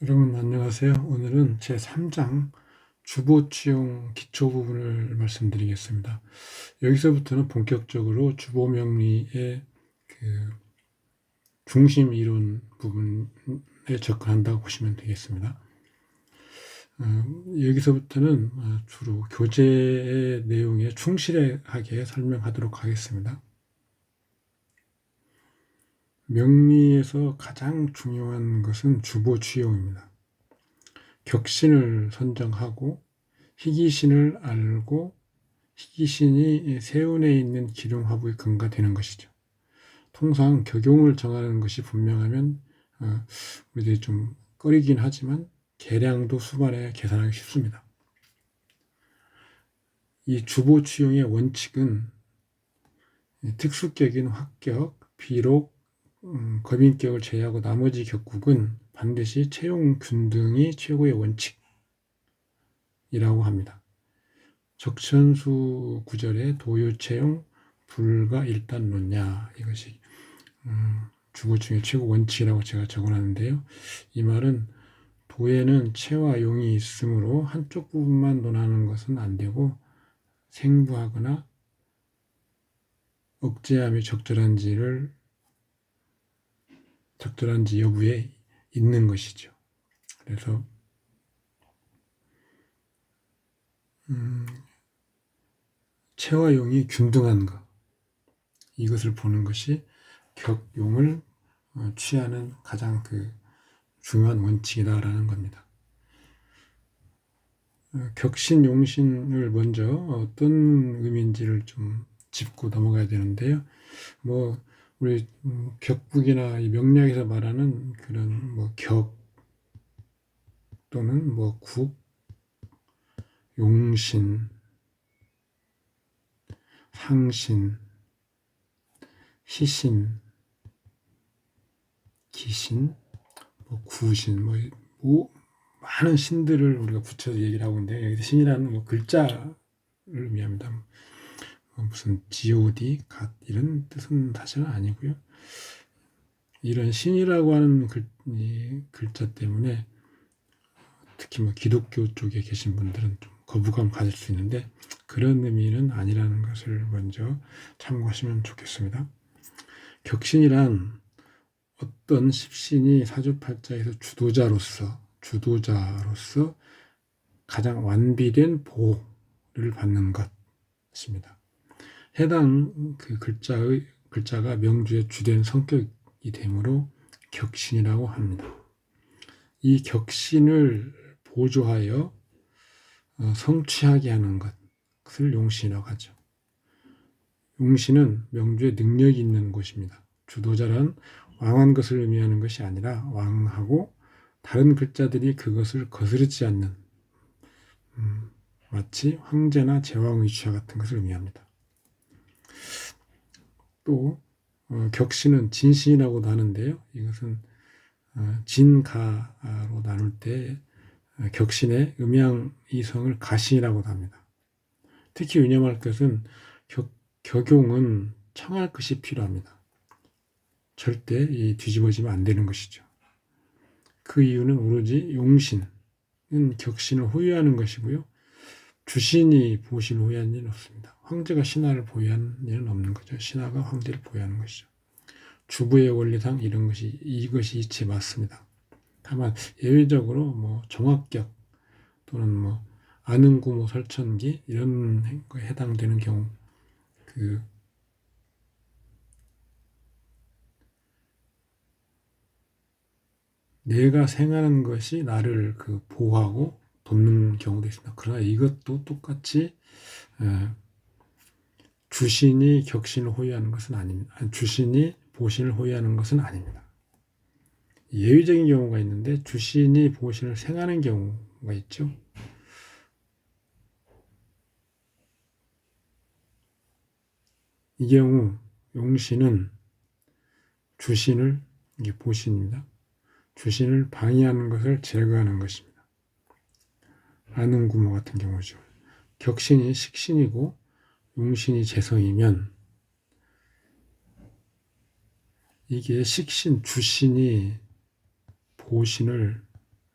여러분 안녕하세요. 오늘은 제3장 주보치용 기초 부분을 말씀드리겠습니다. 여기서부터는 본격적으로 주보명리의 그 중심 이론 부분에 접근한다고 보시면 되겠습니다. 여기서부터는 주로 교재의 내용에 충실하게 설명하도록 하겠습니다. 명리에서 가장 중요한 것은 주보취용입니다. 격신을 선정하고 희귀신을 알고 희귀신이 세운에 있는 기룡화부의 근거가 되는 것이죠. 통상 격용을 정하는 것이 분명하면 우리들이 좀 꺼리긴 하지만 계량도 수반에 계산하기 쉽습니다. 이 주보취용의 원칙은 특수격인 합격, 비록 거민격을 제외하고 나머지 격국은 반드시 채용 균등이 최고의 원칙이라고 합니다. 적천수 구절의 도유채용 불가 일단론냐, 이것이 주보충의 최고 원칙이라고 제가 적어놨는데요. 이 말은 도에는 채와 용이 있으므로 한쪽 부분만 논하는 것은 안 되고 생부하거나 억제함이 적절한지 여부에 있는 것이죠. 그래서 채와 용이 균등한 것, 이것을 보는 것이 격용을 취하는 가장 중요한 원칙이다라는 겁니다. 격신, 용신을 먼저 어떤 의미인지를 좀 짚고 넘어가야 되는데요. 우리 격북이나 이 명리학에서 말하는 그런 격 또는 국, 용신, 상신, 희신, 기신, 구신, 많은 신들을 우리가 붙여서 얘기를 하고 있는데, 여기서 신이라는 글자를 의미합니다. 무슨 god, 갓 이런 뜻은 사실은 아니고요. 이런 신이라고 하는 글자 때문에 특히 기독교 쪽에 계신 분들은 좀 거부감 가질 수 있는데 그런 의미는 아니라는 것을 먼저 참고하시면 좋겠습니다. 격신이란 어떤 십신이 사주팔자에서 주도자로서 가장 완비된 보호를 받는 것입니다. 해당 글자가 명주의 주된 성격이 되므로 격신이라고 합니다. 이 격신을 보조하여 성취하게 하는 것을 용신이라고 하죠. 용신은 명주의 능력이 있는 곳입니다. 주도자란 왕한 것을 의미하는 것이 아니라 왕하고 다른 글자들이 그것을 거스르지 않는 마치 황제나 제왕의취와 같은 것을 의미합니다. 또 격신은 진신이라고도 하는데요. 이것은 진가로 나눌 때 격신의 음양이성을 가신이라고도 합니다. 특히 유념할 것은 격용은 청할 것이 필요합니다. 절대 뒤집어지면 안 되는 것이죠. 그 이유는 오로지 용신은 격신을 호위하는 것이고요. 주신이 보신을 호위하는 일은 없습니다. 황제가 신하를 보유하는 일은 없는 거죠. 신하가 황제를 보유하는 것이죠. 주부의 원리상 이것이 이치에 맞습니다. 다만 예외적으로 정합격 또는 아는구모 설천기 이런 거에 해당되는 경우 내가 생하는 것이 나를 보호하고 돕는 경우도 있습니다. 그러나 이것도 똑같이 주신이 격신을 호위하는 것은 아닙니다. 주신이 보신을 호위하는 것은 아닙니다. 예외적인 경우가 있는데 주신이 보신을 생하는 경우가 있죠. 이 경우 용신은 주신을, 이게 보신입니다. 주신을 방해하는 것을 제거하는 것입니다. 아는구모 같은 경우죠. 격신이 식신이고 용신이 재성이면 이게 식신, 주신이 보신을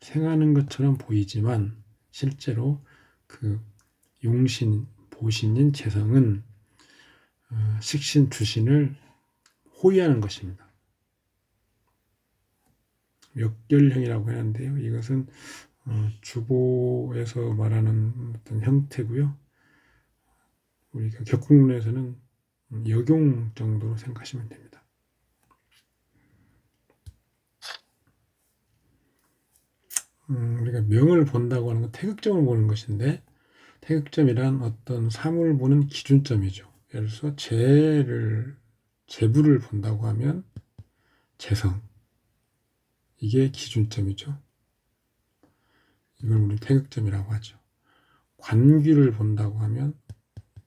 생하는 것처럼 보이지만 실제로 그 용신, 보신인 재성은 식신, 주신을 호위하는 것입니다. 역결형이라고 하는데요. 이것은 주보에서 말하는 어떤 형태고요. 우리가 격국론에서는 역용 정도로 생각하시면 됩니다. 우리가 명을 본다고 하는 건 태극점을 보는 것인데, 태극점이란 어떤 사물을 보는 기준점이죠. 예를 들어서 재부를 본다고 하면 재성, 이게 기준점이죠. 이걸 우리 태극점이라고 하죠. 관귀를 본다고 하면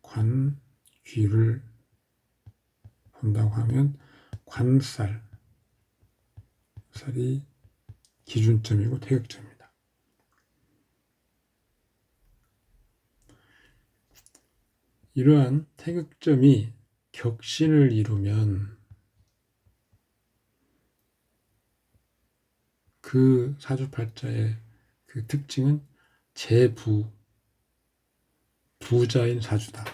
관귀를 본다고 하면 관살이 기준점이고 태극점입니다. 이러한 태극점이 격신을 이루면 그 사주팔자의 그 특징은 부자인 사주다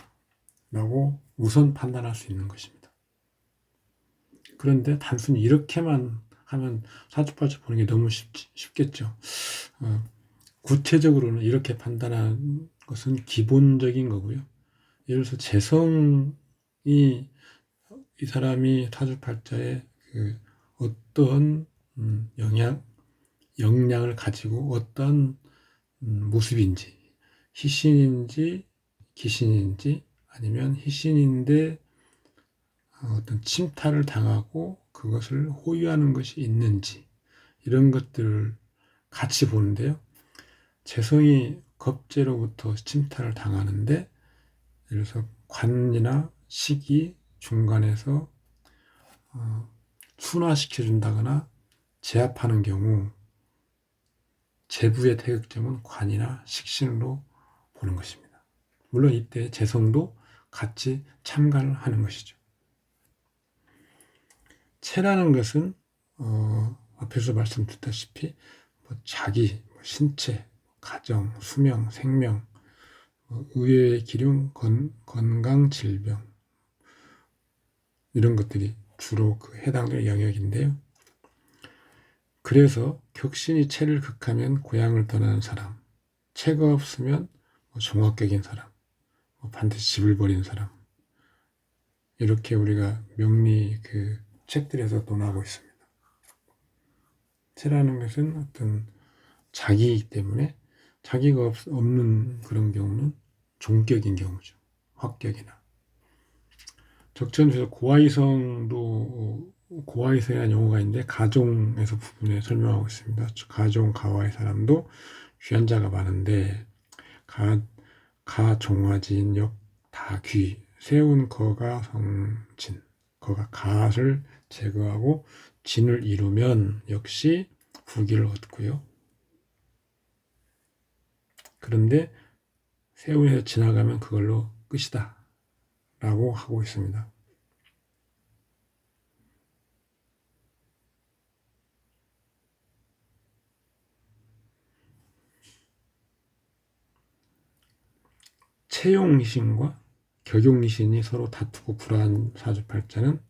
라고 우선 판단할 수 있는 것입니다. 그런데 단순히 이렇게만 하면 사주팔자 보는 게 너무 쉽겠죠. 구체적으로는 이렇게 판단하는 것은 기본적인 거고요. 예를 들어서 재성이 이 사람이 사주팔자에 그 어떤 역량을 가지고 어떤 모습인지, 희신인지 기신인지, 아니면 희신인데 어떤 침탈을 당하고 그것을 호위하는 것이 있는지, 이런 것들을 같이 보는데요. 재성이 겁재로부터 침탈을 당하는데, 예를 들어서 관이나 식이 중간에서 순화시켜준다거나 제압하는 경우 재부의 태극점은 관이나 식신으로 보는 것입니다. 물론 이때 재성도 같이 참가를 하는 것이죠. 체라는 것은 앞에서 말씀드렸다시피 자기, 신체, 가정, 수명, 생명, 의외의 기륭, 건강, 질병, 이런 것들이 주로 그 해당될 영역인데요. 그래서 격신이 체를 극하면 고향을 떠나는 사람, 체가 없으면 종합격인 사람, 반드시 집을 버리는 사람, 이렇게 우리가 명리 그 책들에서 논하고 있습니다. 체라는 것은 어떤 자기이기 때문에 자기가 없는 그런 경우는 종격인 경우죠. 확격이나. 적천에서 고아이성이라는 용어가 있는데 가종에서 부분에 설명하고 있습니다. 가종, 가와의 사람도 귀한 자가 많은데 가종화진 역 다귀 세운 거가 성진, 거가 가를 제거하고 진을 이루면 역시 부귀를 얻고요. 그런데 세운에서 지나가면 그걸로 끝이다 라고 하고 있습니다. 채용이신과 격용이신이 서로 다투고 불화한 사주팔자는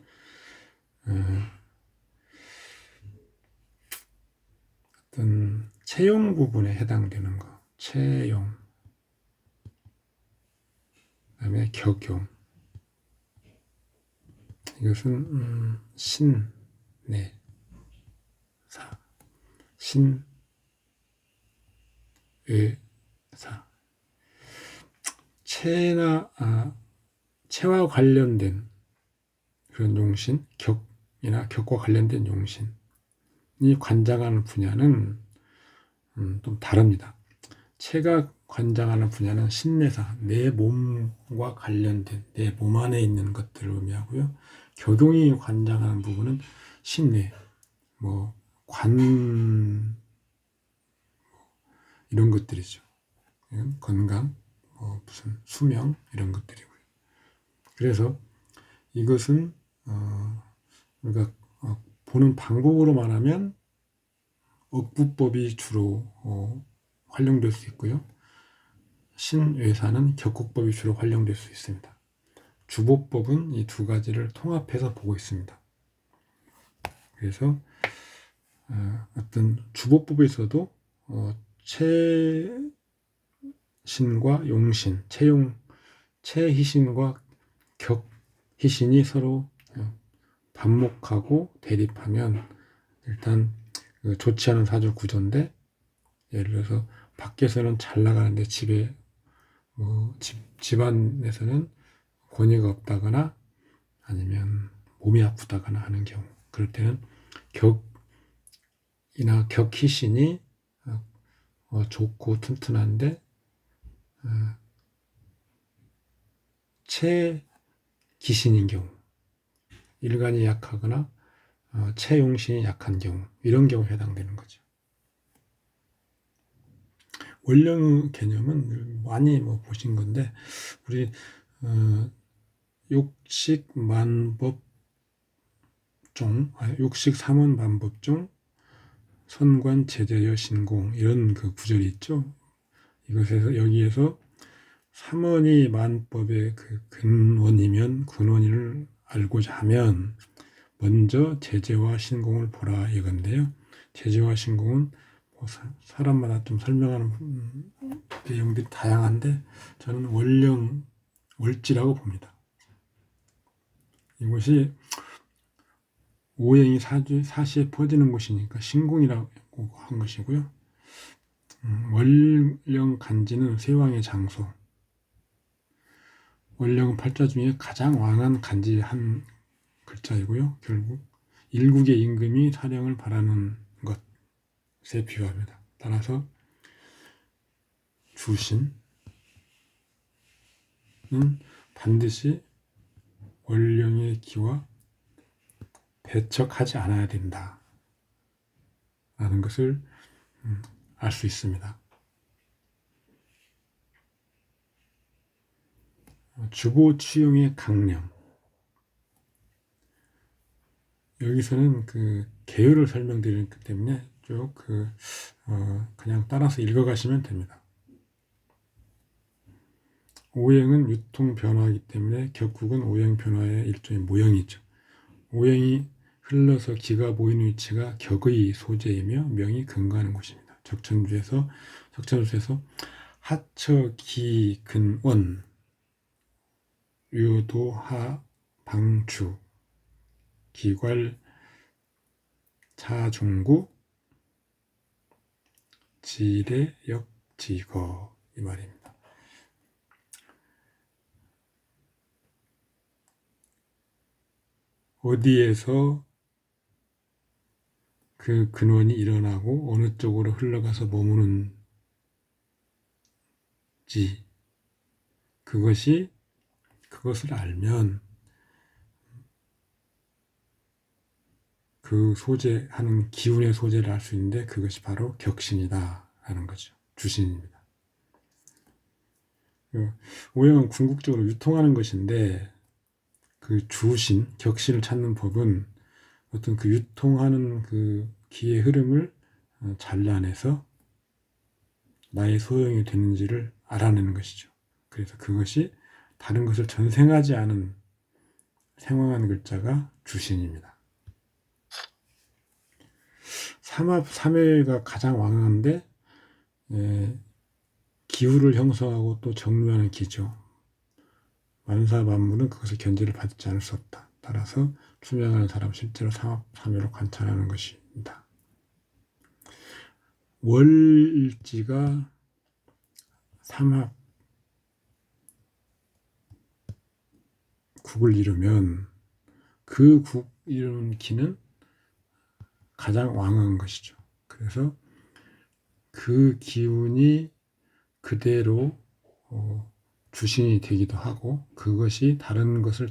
어떤 채용 부분에 해당되는 거, 채용, 그다음에 격용. 이것은 신내사, 신의사, 체와 관련된 그런 용신, 격이나 격과 관련된 용신이 관장하는 분야는 좀 다릅니다. 체가 관장하는 분야는 신내사, 내 몸과 관련된 내 몸 안에 있는 것들을 의미하고요. 격용이 관장하는 부분은 신내, 관 이런 것들이죠. 건강, 무슨 수명 이런 것들이고요. 그래서 이것은 우리가 보는 방법으로 말하면 억부법이 주로 활용될 수 있고요. 신외사는 격국법이 주로 활용될 수 있습니다. 주보법은 이 두 가지를 통합해서 보고 있습니다. 그래서 어떤 주보법에서도 최신과 용신, 최희신과 격희신이 서로 반목하고 대립하면 일단 좋지 않은 사주 구조인데, 예를 들어서 밖에서는 잘 나가는데 집안에서는 권위가 없다거나 아니면 몸이 아프다거나 하는 경우, 그럴 때는 격이나 격희신이 좋고 튼튼한데 최기신인 경우, 일간이 약하거나 최용신이 약한 경우, 이런 경우에 해당되는 거죠. 원령의 개념은 많이 보신 건데, 우리 육식 삼원 반법 중 선관 제재여 신공, 이런 그 구절이 있죠. 이것에서 여기에서 삼원이 만법의 그 근원이면 근원을 알고자 하면 먼저 제재와 신공을 보라 이건데요. 제재와 신공은 사람마다 좀 설명하는 내용들이 다양한데, 저는 월지라고 봅니다. 이것이 오행이 사시에 퍼지는 곳이니까 신공이라고 한 것이고요. 월령 간지는 세왕의 장소. 월령은 팔자 중에 가장 왕한 간지 한 글자이고요. 결국 일국의 임금이 사령을 바라는 것에 비유합니다. 따라서 주신은 반드시 월령의 기와 배척하지 않아야 된다 라는 것을 알 수 있습니다. 주보 취용의 강령. 여기서는 그 계율을 설명드리기 때문에 쭉 그냥 따라서 읽어가시면 됩니다. 오행은 유통 변화이기 때문에 격국은 오행 변화의 일종의 모형이죠. 오행이 흘러서 기가 보이는 위치가 격의 소재이며 명이 근거하는 곳입니다. 적천수에서 하처 기 근원 유도하 방추 기괄 자중구 지례 역지거, 이 말입니다. 어디에서 그 근원이 일어나고 어느 쪽으로 흘러가서 머무는지, 그것을 알면 그 소재하는 기운의 소재를 알 수 있는데, 그것이 바로 격신이다 하는 거죠. 주신입니다. 오행은 궁극적으로 유통하는 것인데, 그 주신, 격신을 찾는 법은 어떤 그 유통하는 그 기의 흐름을 잘라내서 나의 소용이 되는지를 알아내는 것이죠. 그래서 그것이 다른 것을 전생하지 않은 생황한 글자가 주신입니다. 삼합삼회가 가장 왕한데 기후를 형성하고 또 정류하는 기죠. 만사만물은 그것을 견제를 받지 않을 수 없다. 따라서 투명하는 사람 실제로 삼합삼회로 관찰하는 것입니다. 월지가 삼합 국을 이루면 그 국 이루는 기는 가장 왕한 것이죠. 그래서 그 기운이 그대로 주신이 되기도 하고, 그것이 다른 것을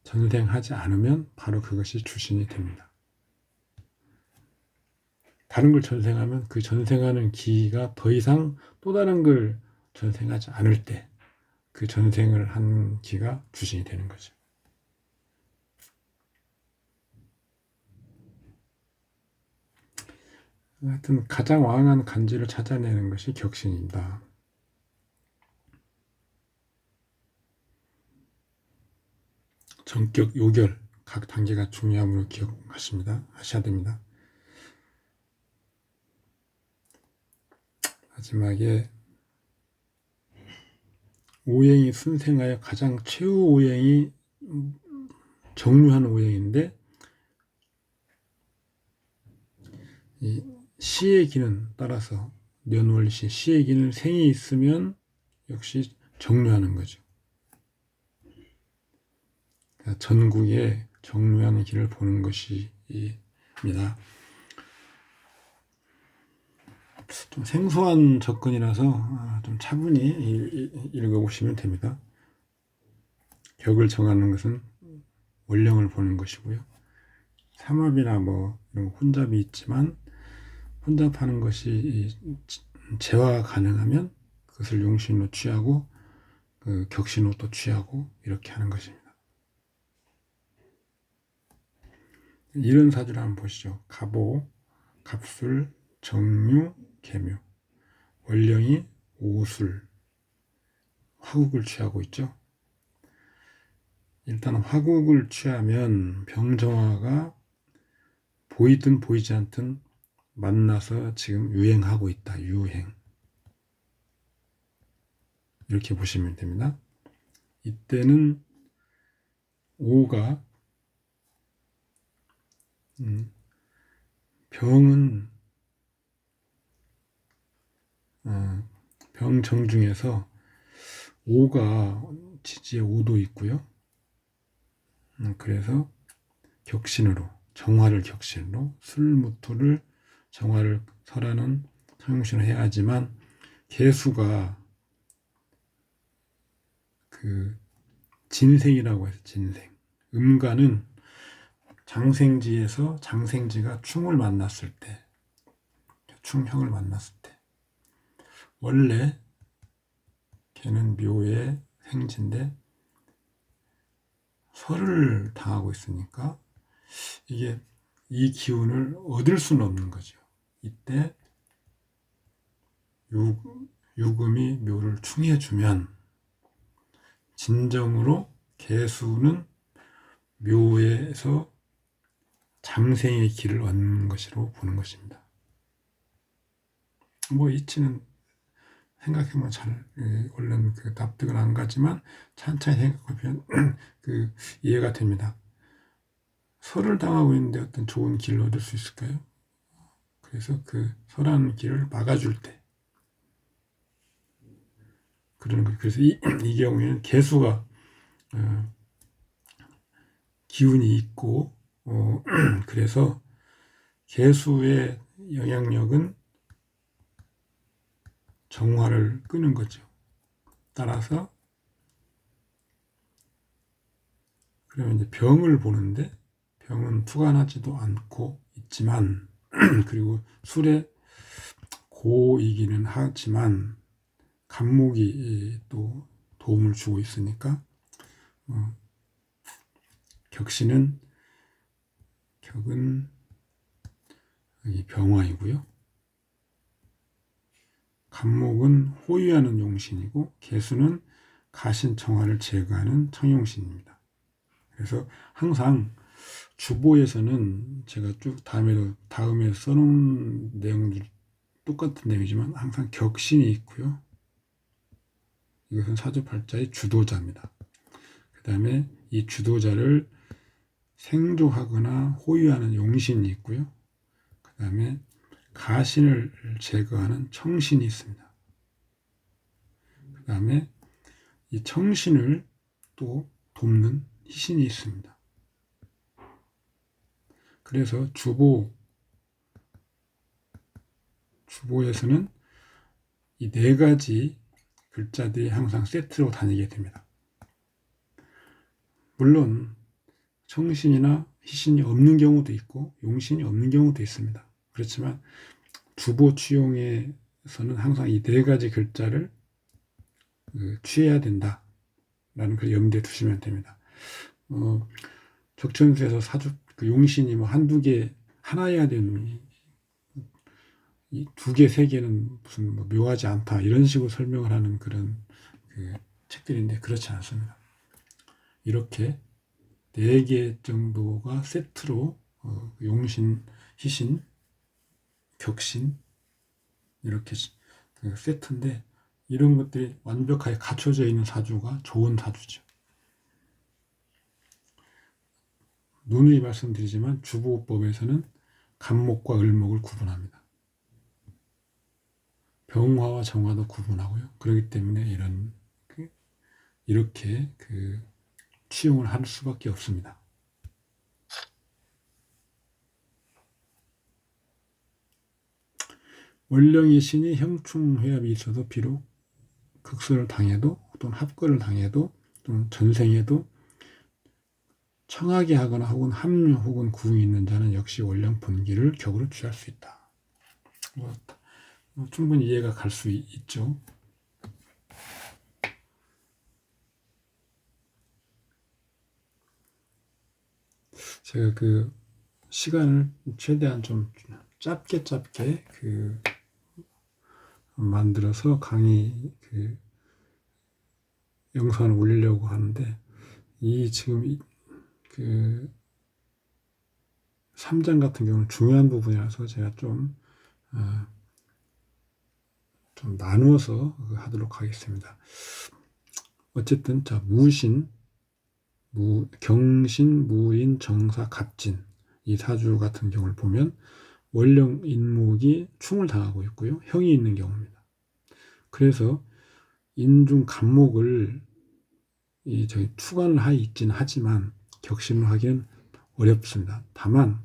전생하지 않으면 바로 그것이 주신이 됩니다. 다른 걸 전생하면 그 전생하는 기가 더 이상 또 다른 걸 전생하지 않을 때 그 전생을 한 기가 주신이 되는 거죠. 하여튼 가장 왕한 간지를 찾아내는 것이 격신입니다. 전격 요결 각 단계가 중요함을 하셔야 됩니다. 마지막에 오행이 순생하여 가장 최후 오행이 정류한 오행인데, 이 시의 기는 따라서 년월시 시의 기는 생이 있으면 역시 정류하는 거죠. 그러니까 전국에 정류하는 길을 보는 것입니다. 좀 생소한 접근이라서 좀 차분히 읽어보시면 됩니다. 격을 정하는 것은 원령을 보는 것이고요. 삼합이나 뭐 이런 혼잡이 있지만 혼잡하는 것이 재화가 가능하면 그것을 용신으로 취하고 그 격신으로 또 취하고 이렇게 하는 것입니다. 이런 사주를 한번 보시죠. 갑오, 갑술, 정류, 계묘. 원령이 오술, 화국을 취하고 있죠. 일단 화국을 취하면 병정화가 보이든 보이지 않든 만나서 지금 유행하고 있다. 유행. 이렇게 보시면 됩니다. 이때는 오가 병은 병정 중에서 오가 지지에 오도 있고요. 그래서 격신으로 정화를 격신으로 술무토를 정화를 설하는 청용신을 해야 하지만 개수가 그 진생이라고 해서 진생. 음가는 장생지에서 장생지가 충을 만났을 때, 충형을 만났을 때, 원래 걔는 묘의 생지인데 설을 당하고 있으니까 이게 이 기운을 얻을 수는 없는 거죠. 이때 유금이 묘를 충해주면 진정으로 개수는 묘에서 장생의 길을 얻는 것으로 보는 것입니다. 뭐 이치는 생각해보면 잘 원래는 그 납득은 안 가지만 찬찬히 생각해보면 그 이해가 됩니다. 설을 당하고 있는데 어떤 좋은 길을 얻을 수 있을까요? 그래서 그 설하는 길을 막아줄 때 그러는 거예요. 그래서 이 경우에는 개수가 기운이 있고 그래서 개수의 영향력은 정화를 끄는 거죠. 따라서 그러면 이제 병을 보는데 병은 투간하지도 않고 있지만 그리고 술에 고이기는 하지만 간목이 또 도움을 주고 있으니까 격은 여기 병화이고요. 간목은 호위하는 용신이고 개수는 가신청화를 제거하는 청용신입니다. 그래서 항상 주보에서는 제가 쭉 다음에 써놓은 내용들 똑같은 내용이지만 항상 격신이 있고요. 이것은 사주팔자의 주도자입니다. 그 다음에 이 주도자를 생조하거나 호위하는 용신이 있고요. 그 다음에 가신을 제거하는 청신이 있습니다. 그 다음에 이 청신을 또 돕는 희신이 있습니다. 그래서 주보에서는 이 네 가지 글자들이 항상 세트로 다니게 됩니다. 물론 청신이나 희신이 없는 경우도 있고 용신이 없는 경우도 있습니다. 그렇지만 주보 취용에서는 항상 이 네 가지 글자를 취해야 된다라는 걸 염두에 두시면 됩니다. 적천수에서 사주 그 용신이 뭐 한두 개 하나여야 되는 이 두 개, 세 개는 무슨 뭐 묘하지 않다 이런 식으로 설명을 하는 그런 그 책들인데 그렇지 않습니다. 이렇게 4개 정도가 세트로 용신, 희신, 격신 이렇게 그 세트인데 이런 것들이 완벽하게 갖춰져 있는 사주가 좋은 사주죠. 누누이 말씀드리지만 주보법에서는 간목과 을목을 구분합니다. 병화와 정화도 구분하고요. 그렇기 때문에 이렇게 취용을 할 수밖에 없습니다. 월령의 신이 형충회합이 있어도 비록 극설을 당해도 또는 합거를 당해도 또는 전생에도 청하게 하거나 혹은 합류 혹은 구응이 있는 자는 역시 월령 본기를 격으로 취할 수 있다. 충분히 이해가 갈 수 있죠. 제가 그 시간을 최대한 좀 짧게 만들어서 강의 영상을 올리려고 하는데 지금 3장 같은 경우는 중요한 부분이라서 제가 좀 나누어서 하도록 하겠습니다. 어쨌든 자 무신, 경신, 무인, 정사, 갑진 이 사주 같은 경우를 보면 월령 인목이 충을 당하고 있고요. 형이 있는 경우입니다. 그래서 인중 간목을 투관을 하에 있긴 하지만 격신을 하기는 어렵습니다. 다만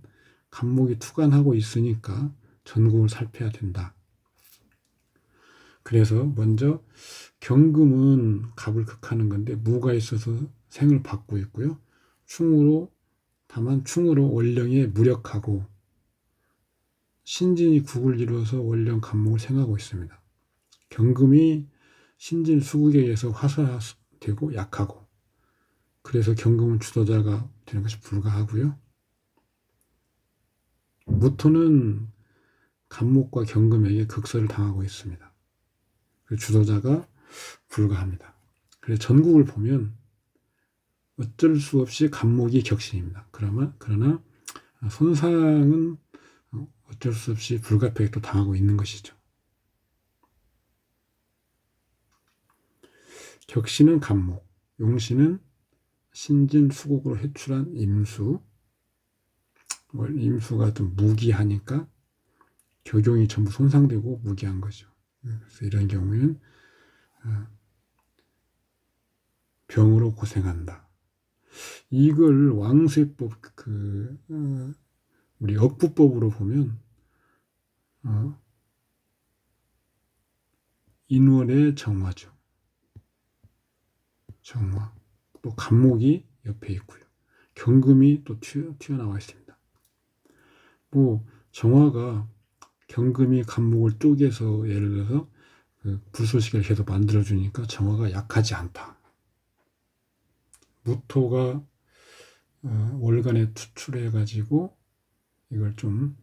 간목이 투관하고 있으니까 전국을 살펴야 된다. 그래서 먼저 경금은 갑을 극하는 건데 무가 있어서 생을 받고 있고요. 다만 충으로 월령에 무력하고 신진이 국을 이루어서 월령 간목을 생하고 있습니다. 경금이 신진 수국에 의해서 화사되고 약하고 그래서 경금은 주도자가 되는 것이 불가하고요. 무토는 간목과 경금에게 극설을 당하고 있습니다. 주도자가 불가합니다. 그래서 전국을 보면 어쩔 수 없이 간목이 격신입니다. 그러나 손상은 어쩔 수 없이 불가피하게 또 당하고 있는 것이죠. 격신은 간목, 용신은 신진 수국으로 해출한 임수, 임수가 좀 무기하니까 격용이 전부 손상되고 무기한 거죠. 그래서 이런 경우에는 병으로 고생한다. 이걸 왕세법 우리 억부법으로 보면 인월의 정화죠. 정화. 또 간목이 옆에 있고요. 경금이 또 튀어나와 있습니다. 정화가 경금이 간목을 쪼개서 예를 들어서 불소식을 계속 만들어주니까 정화가 약하지 않다. 무토가 월간에 투출해가지고 이걸 좀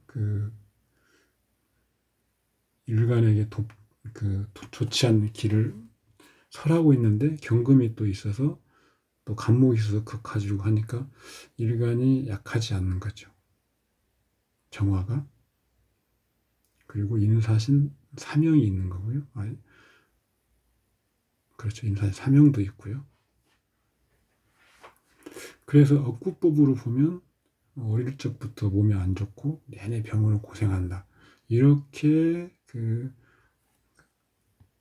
일간에게 좋지 않은 길을 설하고 있는데 경금이 또 있어서 또 간목이 있어서 극하지고 하니까 일간이 약하지 않는 거죠. 정화가. 그리고 인사신 사명이 있는 거고요. 그렇죠. 인사신 사명도 있고요. 그래서 억구법으로 보면 어릴 적부터 몸이 안 좋고 내내 병으로 고생한다. 이렇게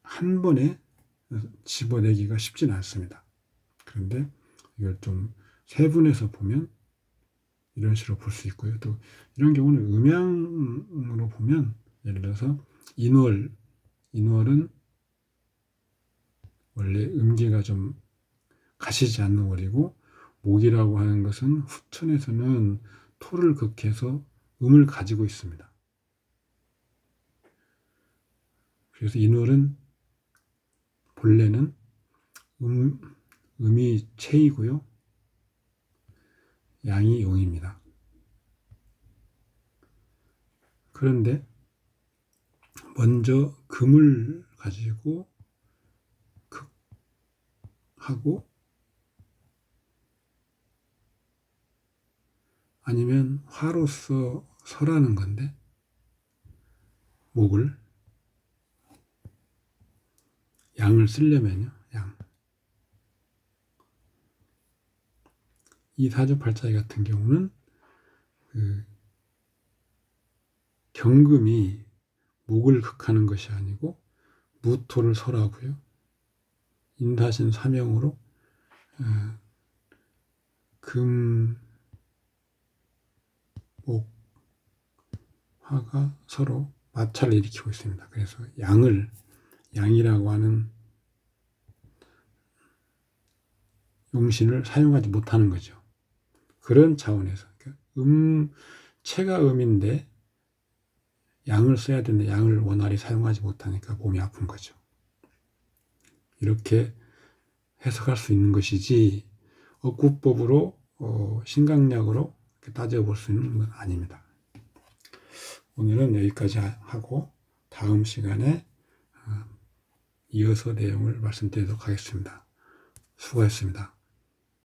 한 번에 집어내기가 쉽지는 않습니다. 그런데 이걸 좀 세분해서 보면 이런 식으로 볼 수 있고요. 또 이런 경우는 음양으로 보면 예를 들어서 인월은 원래 음기가 좀 가시지 않는 월이고 목이라고 하는 것은 후천에서는 토를 극해서 음을 가지고 있습니다. 그래서 인월은 본래는 음이 체이고요. 양이 용입니다. 그런데 먼저 금을 가지고 극하고 아니면 화로서 설하는 건데 목을 양을 쓰려면요. 양. 이 사주팔자기 같은 경우는 경금이 목을 극하는 것이 아니고 무토를 설하고요. 인사신 사명으로 금, 목, 화가 서로 마찰을 일으키고 있습니다. 그래서 양이라고 하는 용신을 사용하지 못하는 거죠. 그런 차원에서 체가 음인데 양을 써야 되는데 양을 원활히 사용하지 못하니까 몸이 아픈 거죠. 이렇게 해석할 수 있는 것이지 억구법으로 신강약으로 따져볼 수 있는 건 아닙니다. 오늘은 여기까지 하고 다음 시간에 이어서 내용을 말씀드리도록 하겠습니다. 수고하셨습니다.